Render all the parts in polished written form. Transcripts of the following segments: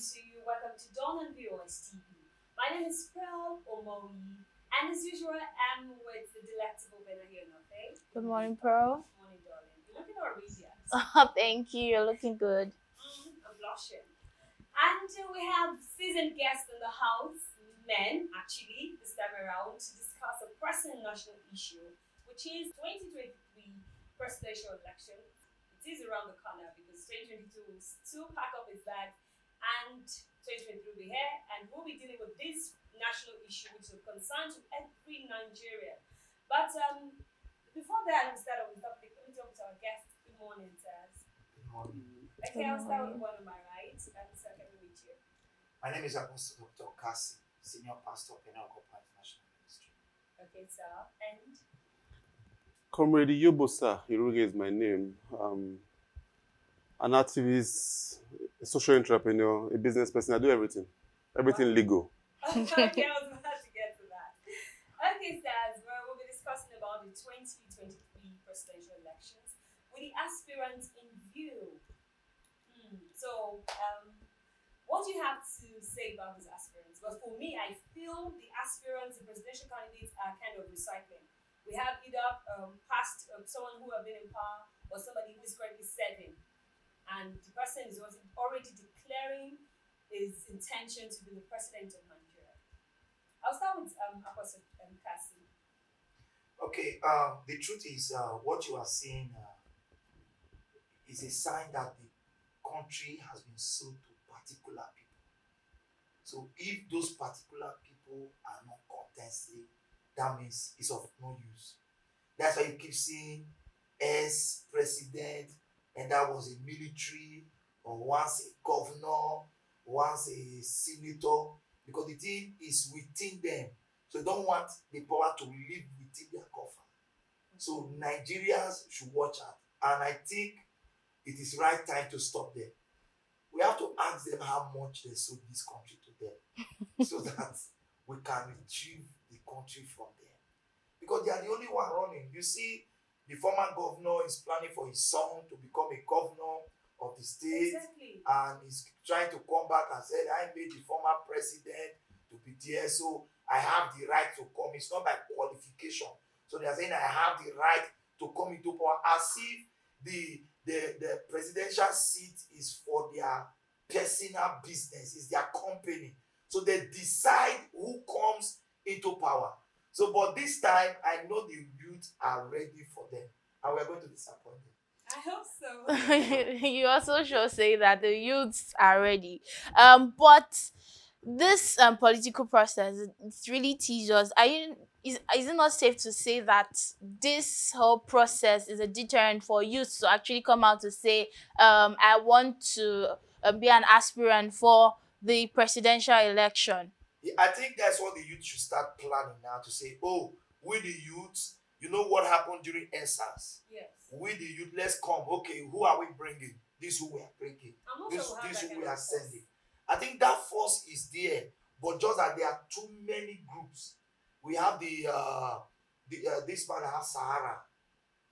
welcome to Dawn and Viewers TV. My name is Pearl OMORUYI, and as usual, I'm with the delectable Benahion, okay? Good morning, Pearl. Morning, darling. You look at our radiant. Thank you. You're looking good. I'm blushing. And we have seasoned guests in the house, men actually, this time around, to discuss a pressing national issue, which is 2023 presidential election. It is around the corner because 2022 will still pack up its bags and 2023 will be here, and we'll be dealing with this national issue which is a concern to every Nigerian. But before that, we start off with the topic. Let me talk to our guest. Good morning, sirs. Good morning. Okay, I'll start with the one on my right, and second with you. My name is Apostle Dr. CASSY, Senior Pastor of Inaugurated International Ministry. Okay, sir. And Comrade Yobosa Hiruge is my name. An activist, a social entrepreneur, a business person. I do everything. Everything legal. okay, I was about to get to that. Okay, sirs, well, we'll be discussing about the 2023 presidential elections with the aspirants in view. So, what do you have to say about these aspirants? Because for me, I feel the aspirants, the presidential candidates, are kind of recycling. We have either past someone who have been in power or somebody who is currently serving, and the person is already declaring his intention to be the president of Nigeria. I'll start with Apostle CASSY. Okay, the truth is, what you are seeing is a sign that the country has been sold to particular people. So if those particular people are not contesting, that means it's of no use. That's why you keep seeing ex-president, and that was a military, or once a governor, once a senator, because the thing is within them. So they don't want the power to live within their coffer. So Nigerians should watch out. And I think it is right time to stop them. We have to ask them how much they sold this country to them so that we can retrieve the country from them. Because they are the only one running. You see, the former governor is planning for his son to become a governor of the state. Exactly. And he's trying to come back and say, I made the former president to be there, so I have the right to come. It's not by qualification. So they are saying I have the right to come into power, as if the presidential seat is for their personal business, it's their company. So they decide who comes into power. So, but this time, I know the youth are ready for them, and we're going to disappoint them. I hope so. You also should say that the youths are ready. But this political process, it's really tedious. Is it not safe to say that this whole process is a deterrent for youth to actually come out to say, I want to be an aspirant for the presidential election? Yeah, I think that's what the youth should start planning now, to say, oh, we the youth, you know what happened during NSAS? Yes. We the youth, let's come. Okay, who are we bringing? This who we are bringing. I'm not This, sure we'll have this that who kind we of are force. sending. I think that force is there, but just that there are too many groups. We have this man that has Sahara.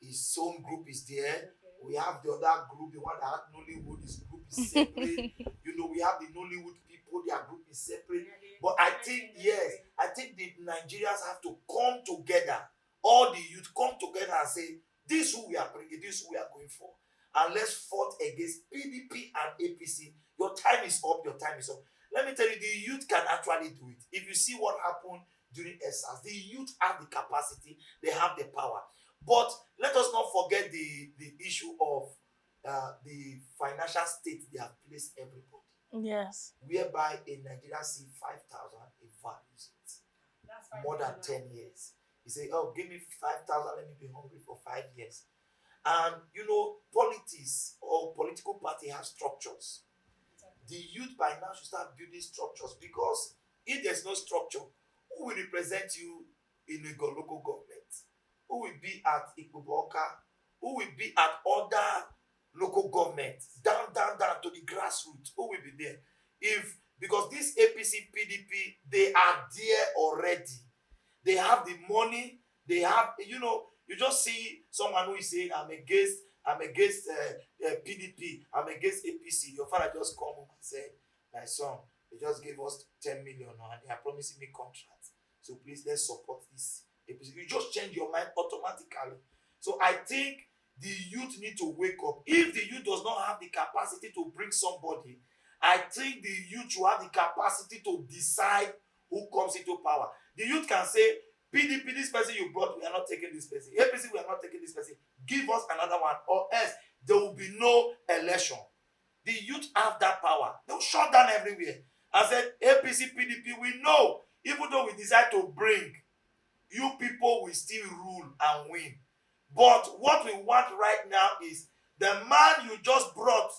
His own group is there. Okay. We have the other group, the one that had Nollywood. His group is separate. We have the Nollywood people. Their group is separate. Yeah, But I think, yes, I think the Nigerians have to come together. All the youth come together and say, this who we are bringing, this who we are going for. And let's fight against PDP and APC. Your time is up, your time is up. Let me tell you, the youth can actually do it. If you see what happened during SARS, the youth have the capacity, they have the power. But let us not forget the issue of the financial state they have placed everybody. Yes. Whereby a Nigerian see 5,000, it values it. That's More than 10 years. He say, oh, give me 5,000, let me be hungry for 5 years. And politics or political party have structures. The youth by now should start building structures, because if there's no structure, who will represent you in a local government? Who will be at Ikuboka? Who will be at other local governments? Down to the grassroots. Who will be there? Because this APC, PDP, they are there already. They have the money. They have, you just see someone who is saying, I'm against PDP, I'm against APC. Your father just come home and say, my son, they just gave us 10 million now and they are promising me contracts. So please, let's support this. You just change your mind automatically. So I think the youth need to wake up. If the youth does not have the capacity to bring somebody, I think the youth should have the capacity to decide who comes into power. The youth can say, PDP, this person you brought, we are not taking this person. APC, we are not taking this person. Give us another one, or else there will be no election. The youth have that power. They'll shut down everywhere. I said, APC, PDP, we know, even though we decide to bring, you people will still rule and win. But what we want right now is the man you just brought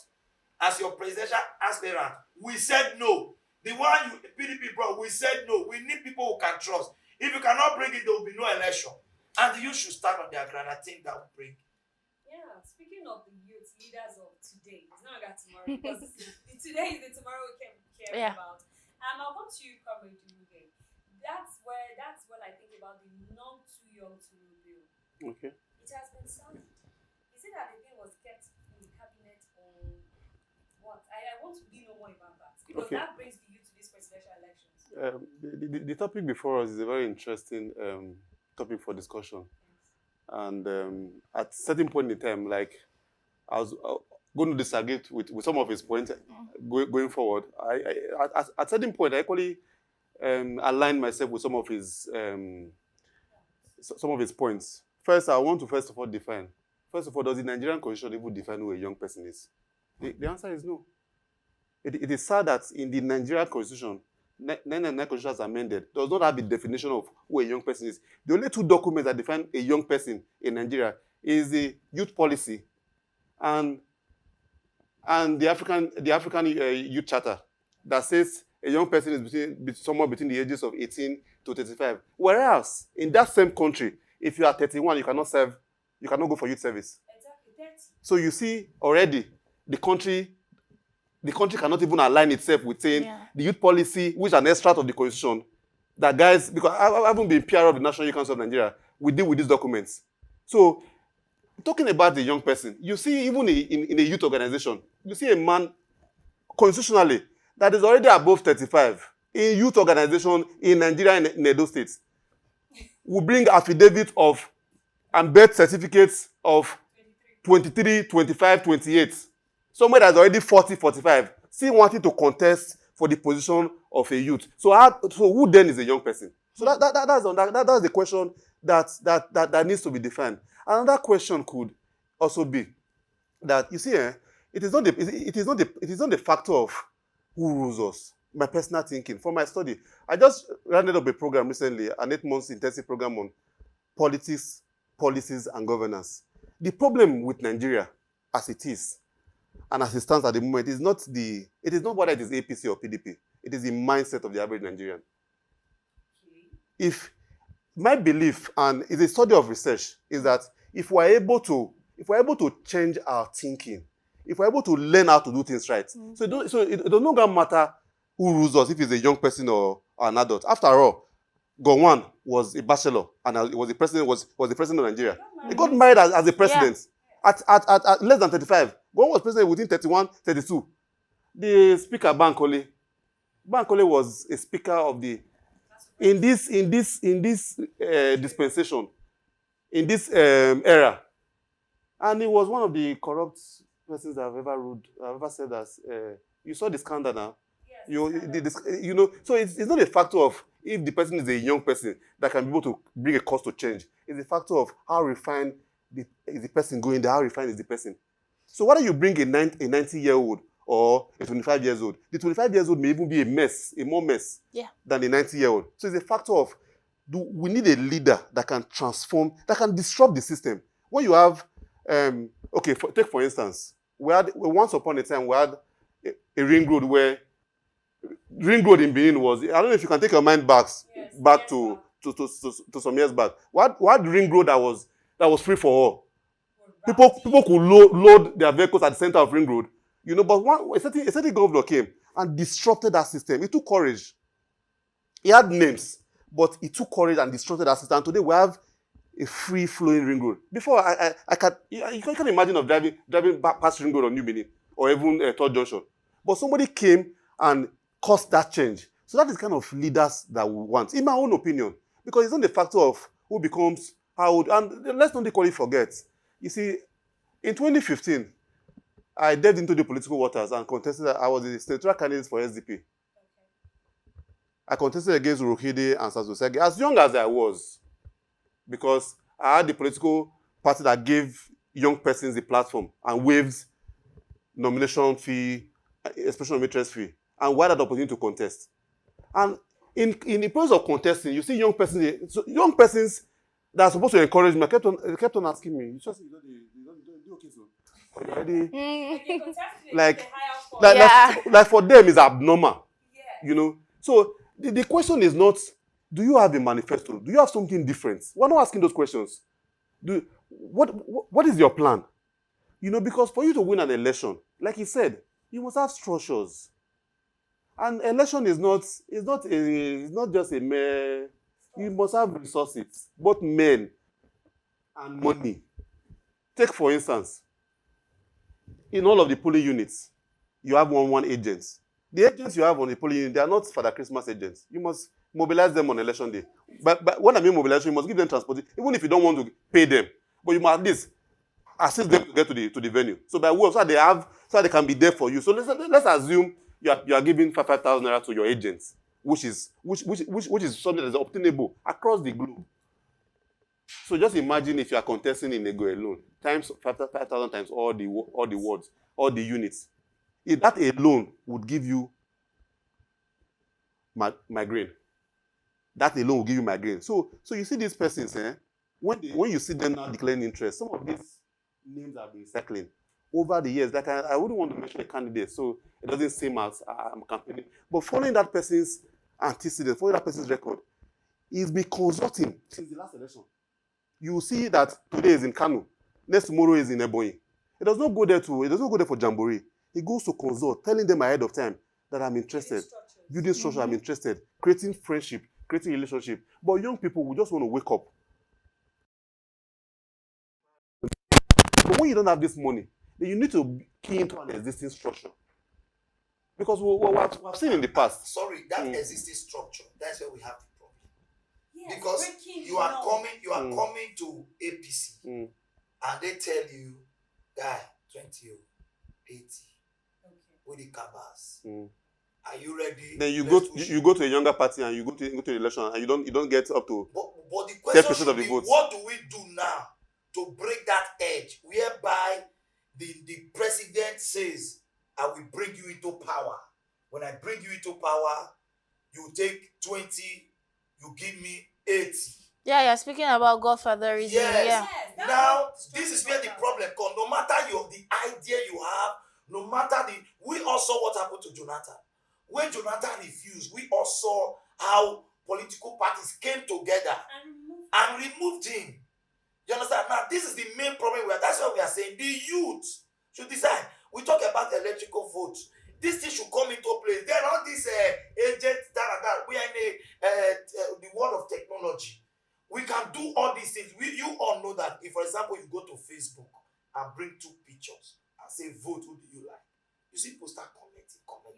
as your presidential aspirant, we said no. The one you PDP brought, we said no. We need people who can trust. If you cannot bring it, there will be no election. And you should stand on their ground. I think that will bring. Yeah, speaking of the youth leaders of today, it's not about tomorrow, because today is the tomorrow we can care about. I'll come to you, Comrade Duruge. That's what I think about the not too young to rule bill. Okay. It has been signed. Is it that the thing was kept in the cabinet or what? I want to know more about that, because that brings the youth to these presidential elections. The topic before us is a very interesting topic for discussion. And at a certain point in time, like, I was going to disagree with some of his points going forward. At a certain point, I actually aligned myself with some of his points. First, I want to first of all define. First of all, does the Nigerian constitution even define who a young person is? The answer is no. It is sad that in the Nigerian constitution, 999 constitution as amended, does not have a definition of who a young person is. The only two documents that define a young person in Nigeria is the youth policy and the African Youth Charter that says a young person is somewhere between the ages of 18 to 35. Whereas in that same country, if you are 31, you cannot go for youth service. Exactly, 30. So you see already the country cannot even align itself with saying the youth policy, which is an extract of the constitution, that guys, because I haven't been PR of the National Youth Council of Nigeria, we deal with these documents. So talking about the young person, you see even in a youth organization, you see a man constitutionally that is already above 35 in youth organization in Nigeria in Edo State will bring affidavit of and birth certificates of 23, 25, 28. Somebody that's already 40, 45, still wanting to contest for the position of a youth. So who then is a young person? So that's the question that needs to be defined. Another question could also be that, you see, it is not the factor of who rules us. My personal thinking, for my study, I just rounded up a program recently, an 8 months intensive program on politics, policies, and governance. The problem with Nigeria, as it is, and as it stands at the moment, is not whether it is APC or PDP. It is the mindset of the average Nigerian. If my belief, and it's a study of research, is that if we're able to change our thinking, if we're able to learn how to do things right, so it does not matter who rules us, if it's a young person or an adult. After all, Gowon was a bachelor and was the president of Nigeria. He got married as a president at less than 35. Gowon was president within 31, 32. The speaker Bankole was a speaker of the in this dispensation, in this era, and he was one of the corrupt persons I've ever said that. You saw the scandal now. Yes. So it's not a factor of if the person is a young person that can be able to bring a cause to change. It's a factor of how refined is the person going there, how refined is the person. So whether you bring a 90-year-old or a 25 years old, the 25 years old may even be a more mess than the 90-year-old. So it's a factor of we need a leader that can transform, that can disrupt the system. When you have, take for instance, once upon a time we had a ring road where ring road in Benin was, I don't know if you can take your mind back to some years back. What ring road that was free for all? People could load their vehicles at the center of ring road, but a certain governor came and disrupted that system. It took courage. He had names, but it took courage and disrupted that system. And today we have a free-flowing ring road. Before, you can imagine of driving past ring road on New Benin or even Third Junction. But somebody came and cause that change. So that is kind of leaders that we want, in my own opinion, because it's not the factor of who becomes how old. And let's not equally forget, you see, in 2015, I delved into the political waters and contested. I was the senatorial candidate for SDP. I contested against Urukide and Sazosege as young as I was, because I had the political party that gave young persons the platform and waived nomination fee, expression of interest fee, and why that opportunity to contest. And in the process of contesting, you see young persons that are supposed to encourage me kept on asking me, you just you don't do okay, so already like for them is abnormal. Yeah. You know. So the question is not, do you have a manifesto? Do you have something different? We're not asking those questions. What is your plan? You know, because for you to win an election, like he said, you must have structures. And election is not just a mere. You must have resources, both men and money. Take for instance, in all of the polling units, you have one agents. The agents you have on the polling unit, they are not Father Christmas agents. You must mobilize them on election day. But when I mean mobilization, you must give them transport, even if you don't want to pay them. But you must at least assist them to get to the venue. So by way, so they can be there for you. So let's assume you are giving 5,000 naira to your agents, which is something that is obtainable across the globe. So just imagine if you are contesting in Nego alone, times 5,000 times all the wards, all the units. If that alone would give you migraine. That alone will give you migraine. So you see these persons, when you see them now declaring interest, some of these names have been circling over the years. Like I wouldn't want to mention a candidate, so it doesn't seem as I'm campaigning. But following that person's antecedent, following that person's record, he's been consulting since the last election. You will see that today is in Kano, next tomorrow is in Ebonyi. It does not go there for Jamboree. He goes to consult, telling them ahead of time that I'm interested. Building structure, I'm interested. Creating friendship, creating relationship. But young people will just want to wake up. But when you don't have this money, then you need to key into an existing structure. Because what we've seen in the past. Sorry, that existing structure, that's where we have the problem. Yes, because you are coming to APC and they tell you, guy, 20, 80, with the cabas. Are you ready? Then you go to a younger party and you go to the election and you don't get up to but the question 10% of the votes. What do we do now to break that edge whereby the president says, I will bring you into power. When I bring you into power, you take 20, you give me 80. Yeah, you're speaking about godfatherism. Yes. Yeah. Now, this is where the problem comes. No matter the idea you have, no matter we all saw what happened to Jonathan. When Jonathan refused, we all saw how political parties came together and removed him. You understand? Now, this is the main problem. That's why we are saying the youth should decide. We talk about electrical votes. This thing should come into place. Then all these agents, we are in the world of technology. We can do all these things. You all know that if, for example, you go to Facebook and bring 2 pictures and say, vote, who do you like? You see poster commenting.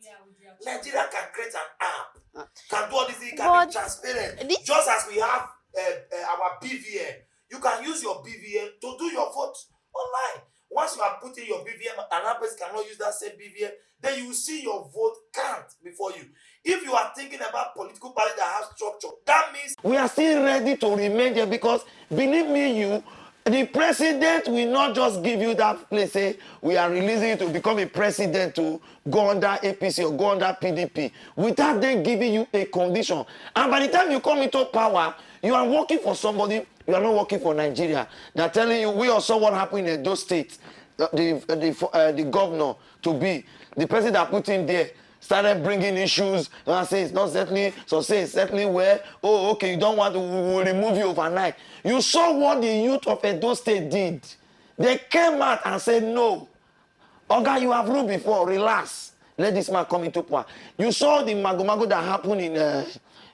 Yeah, Nigeria can create an app, can do all these things, can be transparent. Just as we have our BVN. You can use your BVN to do your vote online. Once you are putting your BVN, another person cannot use that same BVN, then you will see your vote count before you. If you are thinking about political parties that have structure, that means we are still ready to remain there because, believe me, the president will not just give you that place, say, we are releasing you to become a president to go under APC or go under PDP, without them giving you a condition. And by the time you come into power, you are working for somebody, you are not working for Nigeria. They are telling you, we also what happened in those states, the governor to be, the president that put in there, started bringing issues, and say it's not settling, so say it's settling where, oh, okay, you don't want to, we will remove you overnight. You saw what the youth of Edo State did. They came out and said, no. Oga, you have ruled before, relax. Let this man come into power. You saw the mago that happened in,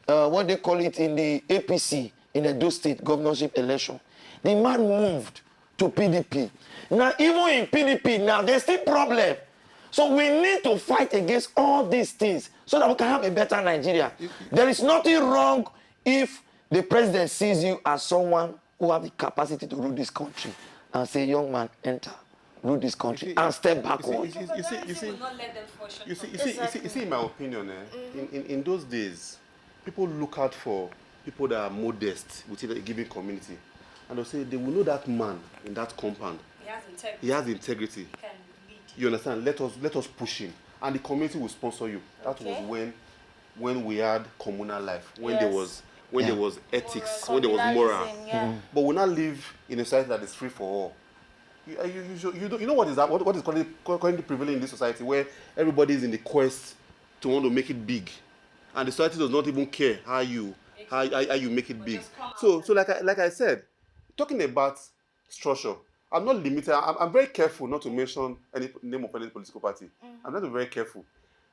what they call it, in the APC, in Edo State governorship election. The man moved to PDP. Now, even in PDP, now, there's still problem. So we need to fight against all these things so that we can have a better Nigeria. There is nothing wrong if the president sees you as someone who have the capacity to rule this country and say, young man, enter, rule this country, and step backward. You see, in my opinion, in those days, people look out for people that are modest within a given community. And they'll say, they will know that man in that compound. He has integrity. Can lead. You understand? Let us push him. And the community will sponsor you. That was when we had communal life, when there was ethics, when there was moral. But we now live in a society that is free for all. You know what is that? What is currently prevailing in this society, where everybody is in the quest to want to make it big, and the society does not even care how you make it big. So like I said, talking about structure, I'm not limited. I'm very careful not to mention any name of any political party. I'm not very careful.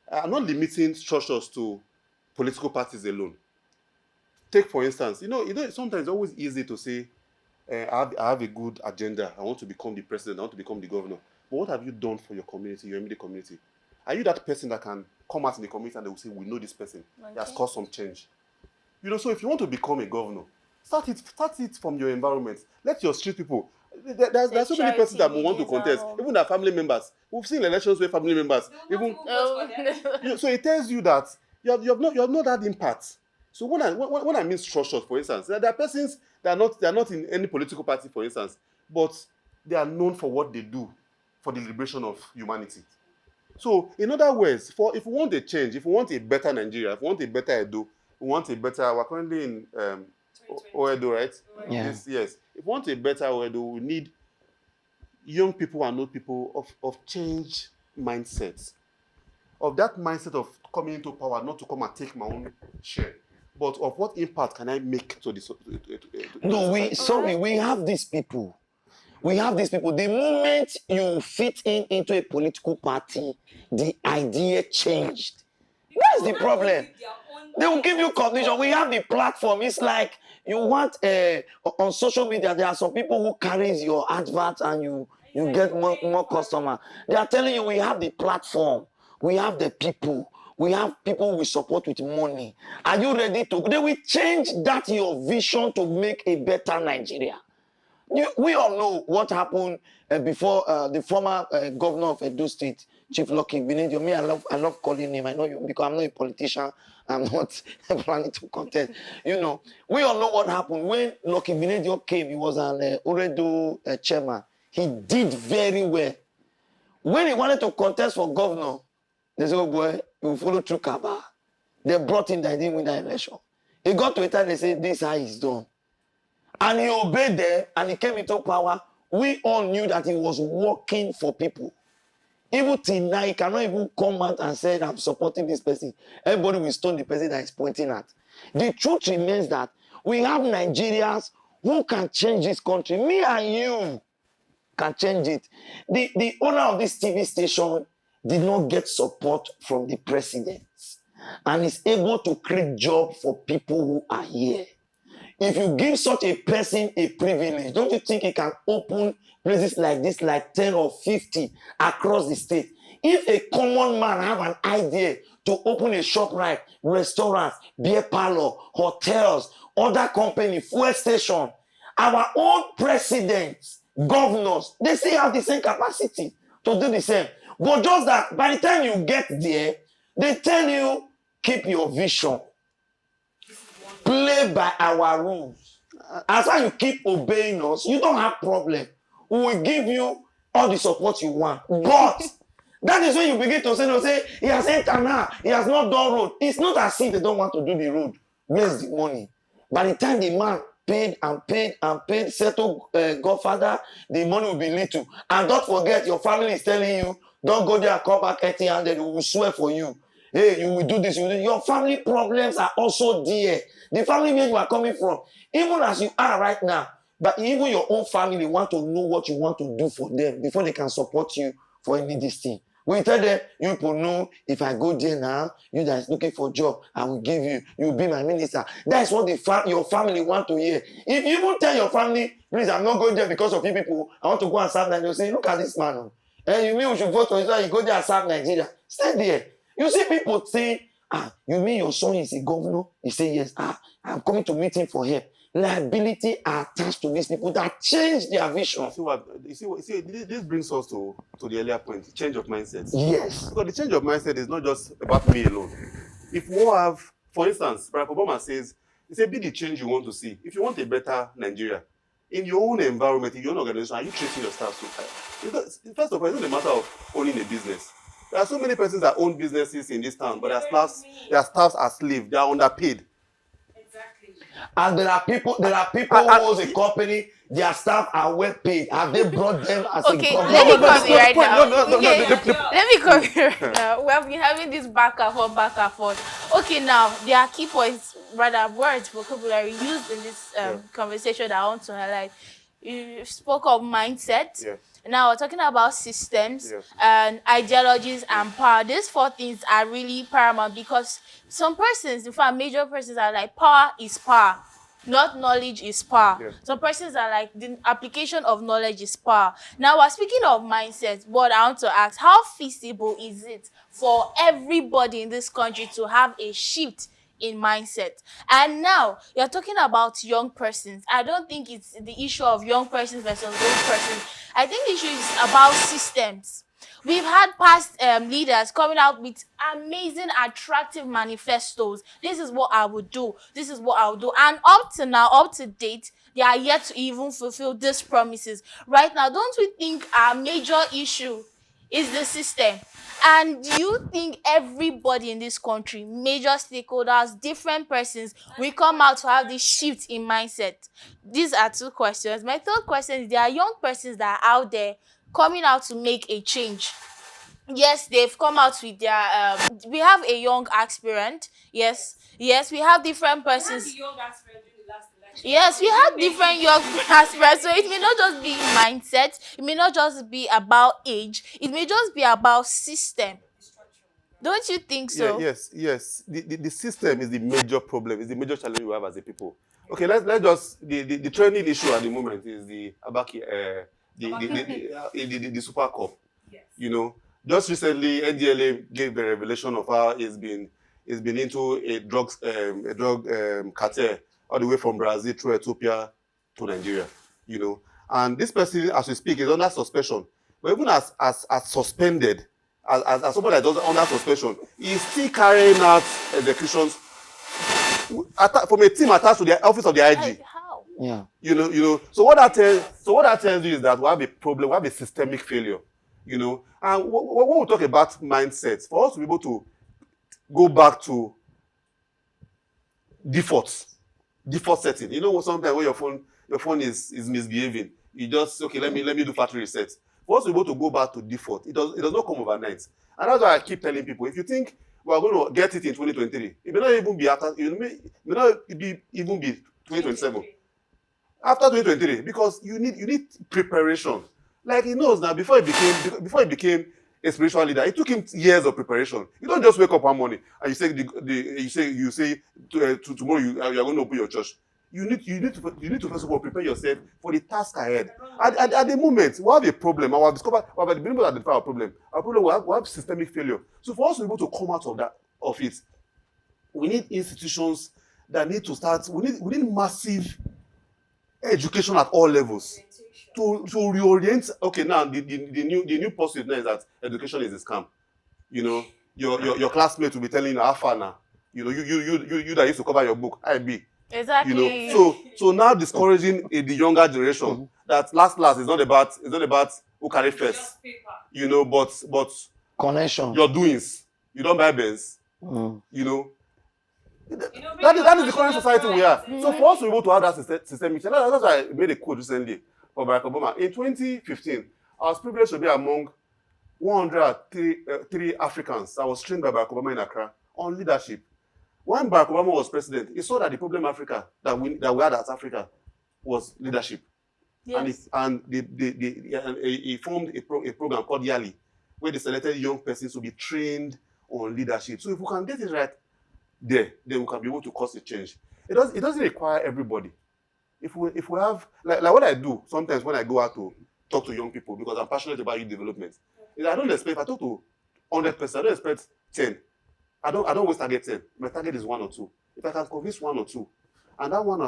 I'm not limiting structures to political parties alone. Take for instance, you know, sometimes it's always easy to say, I have a good agenda. I want to become the president. I want to become the governor. But what have you done for your community, your immediate community? Are you that person that can come out in the community and they will say, we know this person. He has caused some change. You know, so if you want to become a governor, start it from your environment. Let your street people. There's so many persons that want to contest, even their family members. We've seen elections where family members even. So it tells you that you have not had impact. So when I mean structures, for instance, there are persons that are not in any political party, for instance, but they are known for what they do for the liberation of humanity. So in other words, if we want a change, if we want a better Nigeria, if we want a better Edo, we're currently in Oedo, right? Yeah. Yes. If we want a better Oedo, we need young people and old people of change mindsets. Of that mindset of coming into power, not to come and take my own share, but of what impact can I make to the No, we have these people. We have these people. The moment you fit into a political party, the idea changed. What's the problem? They will give you condition. We have the platform. It's like you want on social media, there are some people who carries your advert and you get more customer. They are telling you we have the platform. We have the people. We have people we support with money. Are you ready to? They will change that your vision to make a better Nigeria. We all know what happened before the former governor of Edo State, Chief Lucky Benedict. Me, I love calling him. I know you because I'm not a politician. I'm not planning to contest. You know, we all know what happened when Lucky Benedict came. He was an Oredo chairman. He did very well. When he wanted to contest for governor, they said, "Oh boy, you will follow through Kaba." They brought him that he didn't win the election. He got to a time they said, "This is how he's done." And he obeyed them and he came into power. We all knew that he was working for people. Even till now, he cannot even come out and say, I'm supporting this person. Everybody will stone the person that he's pointing at. The truth remains that we have Nigerians who can change this country. Me and you can change it. The owner of this TV station did not get support from the president and is able to create jobs for people who are here. If you give such a person a privilege, don't you think he can open places like this, like 10 or 50 across the state? If a common man have an idea to open a shop, right, restaurants, beer parlor, hotels, other company, fuel station, our own presidents, governors, they still have the same capacity to do the same. But just that by the time you get there, they tell you, keep your vision. Play by our rules. As long as you keep obeying us, you don't have problem. We will give you all the support you want. But that is when you begin to say, he has entered now, he has not done road. It's not as if they don't want to do the road. Where's the money? By the time the man paid, settle Godfather, the money will be little. And don't forget, your family is telling you, don't go there and come back empty-handed, we will swear for you. Hey, you will do this, you will do this. Your family problems are also there. The family where you are coming from, even as you are right now, but even your own family want to know what you want to do for them before they can support you for any this thing. We tell them, you people know, if I go there now, you that is looking for a job, I will give you, you will be my minister. That's what your family want to hear. If you even tell your family, please, I'm not going there because of you people, I want to go and serve them, they'll say, look at this man. And you mean we should vote for Israel? You go there and serve Nigeria. Stay there. You see people say, you mean your son is a governor? He say yes. I'm coming to meet him for help. Liability are attached to these people that change their vision. You see, this brings us to the earlier point, change of mindset. Yes. Because the change of mindset is not just about me alone. If we have, for instance, Barack Obama says, he said, be the change you want to see. If you want a better Nigeria, in your own environment, in your own organization, are you treating your staff so high? First of all, it's not a matter of owning a business. There are so many persons that own businesses in this town, but their staffs are slaves, they are underpaid. Exactly. And there are people who owns a company, their staff are well paid. Have they brought them as a Okay, company? let me come here right now. No. Let me come here right now. We have been having this back and forth. Okay, now there are key points, rather words, vocabulary used in this conversation that I want to highlight. You spoke of mindset. Yeah. Now we're talking about systems Yes. and ideologies and power. These four things are really paramount because some persons, in fact, major persons are like, power is power. Not knowledge is power. Yes. Some persons are like, the application of knowledge is power. Now, we're speaking of mindset, but I want to ask, how feasible is it for everybody in this country to have a shift in mindset? And now, you're talking about young persons. I don't think it's the issue of young persons versus old persons. I think the issue is about systems. We've had past leaders coming out with amazing, attractive manifestos. This is what I would do. This is what I would do. And up to now, up to date, they are yet to even fulfill these promises. Right now, don't we think our major issue is the system? And do you think everybody in this country, major stakeholders, different persons, will come out to have this shift in mindset? These are two questions. My third question is, there are young persons that are out there coming out to make a change. Yes, they've come out with their we have a young aspirant. Yes, we have different persons. Yes, we have different young aspirants. So it may not just be mindset, it may not just be about age, it may just be about system. Don't you think so? Yes. The system is the major problem, is the major challenge we have as a people. Okay, let's just the trending issue at the moment is the Abaki the Super Cup. Yes. You know, just recently NDLA gave a revelation of how it's been into a drug cartel all the way from Brazil through Ethiopia to Nigeria. You know, and this person, as we speak, is under suspension. But even as suspended, as somebody that does under suspension, he's still carrying out executions from a team attached to the office of the IG. How? Yeah. You know. So what that tells you is that we have a problem, we have a systemic failure. You know, and when we talk about mindsets, for us to be able to go back to default setting. You know, sometimes when your phone is misbehaving, you just let me do factory reset. For us to be able to go back to default, it does not come overnight. And that's why I keep telling people, if you think we are going to get it in 2023, it may not even be after, it may not even be 2027. After 2023, because you need preparation. Like he knows now, before he became a spiritual leader, it took him years of preparation. You don't just wake up one morning and you say tomorrow you are going to open your church. You need to first of all prepare yourself for the task ahead. At the moment, we have a problem. We have been able to identify our problem. Our problem, we have systemic failure. So for us to be able to come out of it, we need institutions that need to start. We need massive education at all levels to reorient. Okay, now the new positive now is that education is a scam. You know, your classmates will be telling you how far now. You know, you that used to cover your book, IB. Exactly. You know, so now discouraging the younger generation that last is not about who carry first. You know, but Connection. your doings. You don't buy Benz. You know. That is the current society we are. So for us to be able to have that systemic change, that's why I made a quote recently for Barack Obama. In 2015, I was privileged to be among 103 Africans that was trained by Barack Obama in Accra on leadership. When Barack Obama was president, he saw that the problem Africa that we had as Africa was leadership. Yes. And he formed a program called YALI, where they selected young persons to be trained on leadership. So if we can get it right there, then we can be able to cause a change. It doesn't require everybody. If we have like what I do sometimes when I go out to talk to young people, because I'm passionate about youth development. I don't expect, if I talk to 100%, I don't expect 10. I don't always target 10. My target is 1 or 2. If I can convince 1 or 2, and that one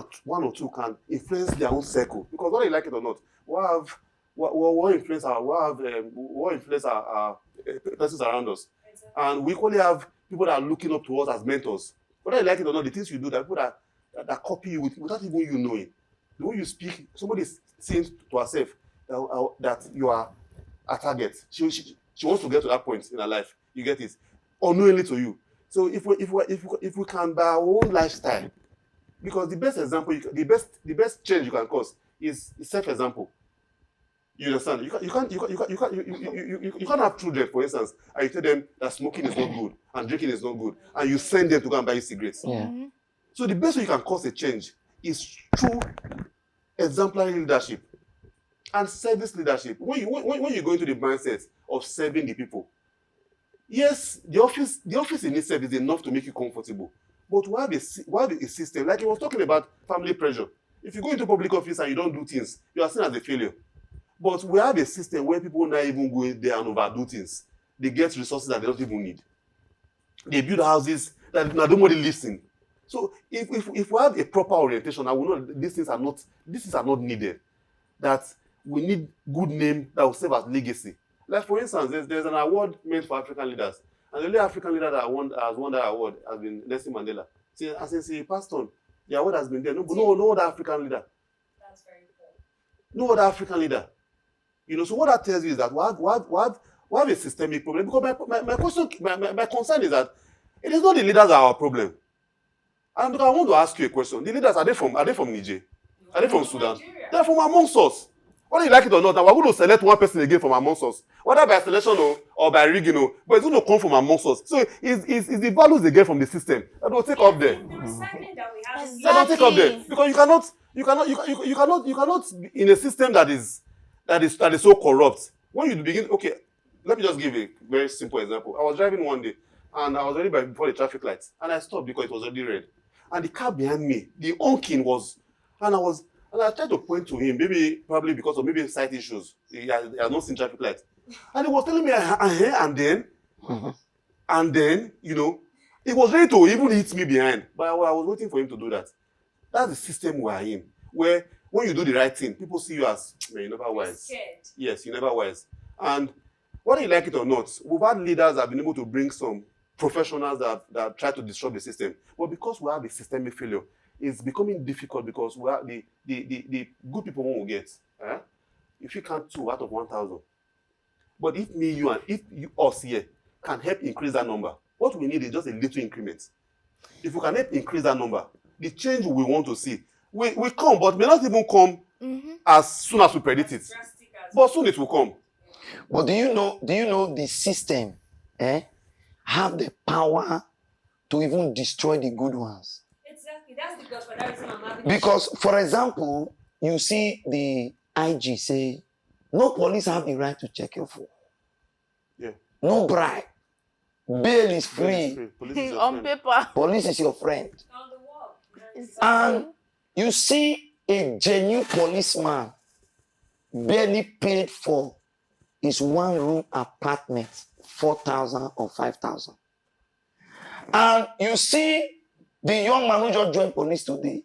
or two can influence their own circle, because whether you like it or not, what influence our persons around us, and we equally have people that are looking up to us as mentors. Whether you like it or not, the things you do, that people that copy you without even you knowing. The way you speak, somebody is saying to herself that you are a target. She wants to get to that point in her life. You get it, unknowingly to you. So if we can, by our own lifestyle, because the best example, the best change you can cause is self-example. You understand? You can't have children, for instance, and you tell them that smoking is not good and drinking is not good, and you send them to go and buy cigarettes. Yeah. So the best way you can cause a change is through exemplary leadership and service leadership. When you go into the mindset of serving the people, yes, the office in itself is enough to make you comfortable. But we have a system, like he was talking about family pressure. If you go into public office and you don't do things, you are seen as a failure. But we have a system where people not even go in there and overdo things. They get resources that they don't even need. They build houses that nobody lives in. So if we have a proper orientation, I will know that these things are not needed. That we need good name that will serve as legacy. Like for instance, there's an award meant for African leaders. And the only African leader that has won that award has been Nelson Mandela. Since he passed on, the award has been there. No other African leader. That's very cool. No other African leader. So what that tells you is that we have a systemic problem. Because my concern is that it is not the leaders that are our problem. And because I want to ask you a question. The leaders, are they from Niger? Are they from Sudan? Nigeria. They're from amongst us. Whether you like it or not, now we're going to select one person again from amongst us. Whether by selection or by rigging, but it's going to come from amongst us. So it's the values they get from the system that will take up there. The recycling that we have. Exactly. That will take up there. Because you cannot in a system that is so corrupt. When you begin, okay, let me just give a very simple example. I was driving one day and I was already before the traffic lights, and I stopped because it was already red. And the car behind me, the honking was, and I tried to point to him, probably because of maybe sight issues. He has not seen traffic lights. And he was telling me, and then, he was ready to even hit me behind. But I was waiting for him to do that. That's the system we are in, where when you do the right thing, people see you as, man, you're never wise. Scared. Yes, you're never wise. And whether you like it or not, we've had leaders that have been able to bring some professionals that try to disrupt the system. But because we have a systemic failure, it's becoming difficult because we are the good people won't get. If you count 2 out of 1,000. But if me, you, and if us here can help increase that number, what we need is just a little increment. If we can help increase that number, the change we want to see will come, but may not even come as soon as we predict it. Drastic as But soon it will come. But do you know the system have the power to even destroy the good ones? Exactly. That's because for that reason I'm having. Because, for example, you see the IG say, no police have the right to check your phone. Yeah. No bribe. Bail is free. It's free. Police is your On friend. paper. Police is your friend. On the wall. And you see a genuine policeman barely paid for his 1-room apartment, 4,000 or 5,000. And you see the young man who just joined police today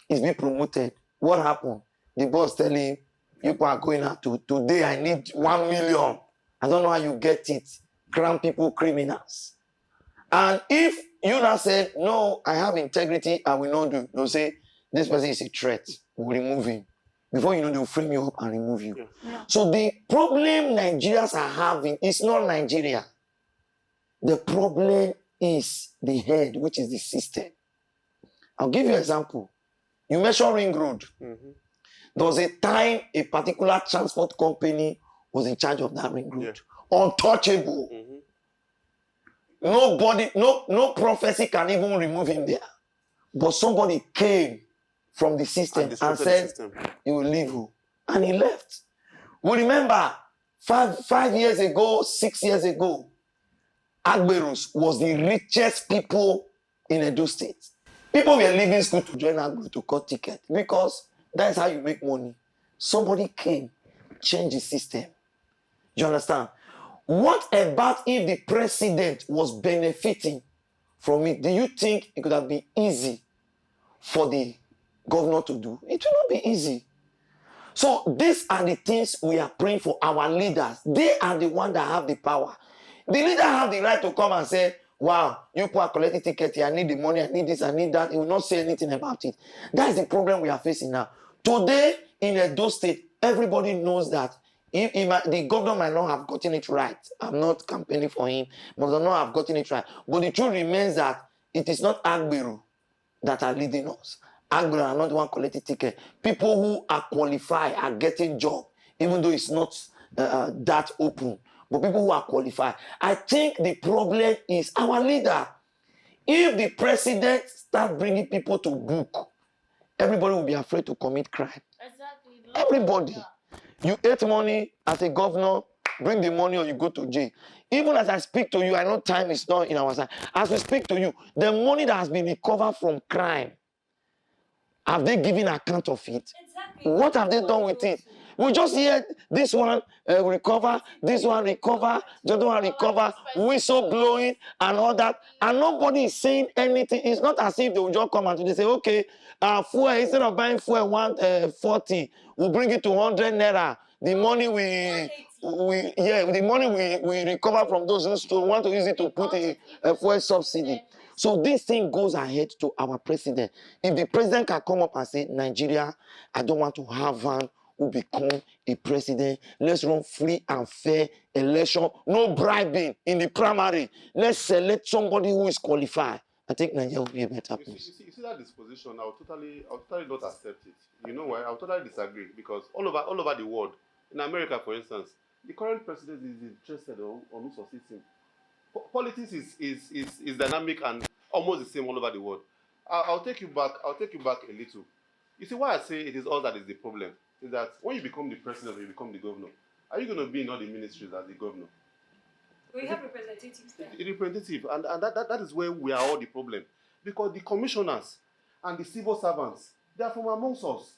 is being promoted. What happened? The boss tell him, you are going out today, I need 1 million. I don't know how you get it. Crown people criminals. And if you now say, no, I have integrity, I will not do, they'll say, this person is a threat. We'll remove him. Before you know, they'll frame you up and remove you. Yeah. So the problem Nigerians are having is not Nigeria. The problem is the head, which is the system. I'll give you an example. You mentioned Ring Road. There was a time a particular transport company was in charge of that Ring Road. Yeah. Untouchable. Nobody, no prophecy can even remove him there. But somebody came from the system and said, he will leave you. And he left. We remember 5 years ago, 6 years ago, Agberus was the richest people in Edo State. People were leaving school to join Agberu to cut ticket because that's how you make money. Somebody came, changed the system. You understand? What about if the president was benefiting from it? Do you think it could have been easy for the governor to do? It will not be easy. So these are the things we are praying for our leaders. They are the ones that have the power. The leader have the right to come and say, wow, you people are collecting tickets here, I need the money, I need this, I need that. He will not say anything about it. That's the problem we are facing now. Today, in Edo State, everybody knows that the governor might not have gotten it right. I'm not campaigning for him, but not have gotten it right. But the truth remains that it is not Agberu that are leading us. Agberu are not the one collecting ticket. People who are qualified are getting job, even though it's not that open. But people who are qualified. I think the problem is our leader. If the president starts bringing people to book, everybody will be afraid to commit crime. Exactly. Everybody. You ate money as a governor, bring the money or you go to jail. Even as I speak to you, I know time is not in our side. As we speak to you, the money that has been recovered from crime, have they given account of it? Exactly. What have they done with it? We just hear this one recover, this one recover, the other one recover, whistle blowing and all that, and nobody is saying anything. It's not as if they will just come and they say, okay, fuel, instead of buying fuel 140, we'll bring it to 100 naira. The money we recover from those who want to use it to put a fuel subsidy. So this thing goes ahead to our president. If the president can come up and say, Nigeria, I don't want to have one who become a president. Let's run free and fair election. No bribing in the primary. Let's select somebody who is qualified. I think Nigeria will be a better place. You see that disposition, I'll totally not accept it. You know why? I'll totally disagree because all over the world, in America, for instance, the current president is interested on who succeeds him. Politics is dynamic and almost the same all over the world. I'll take you back a little. You see why I say it is us that is the problem is that when you become the president or you become the governor, are you going to be in all the ministries as the governor? We have representatives there. A representative, and that is where we are all the problem, because the commissioners and the civil servants, they are from amongst us.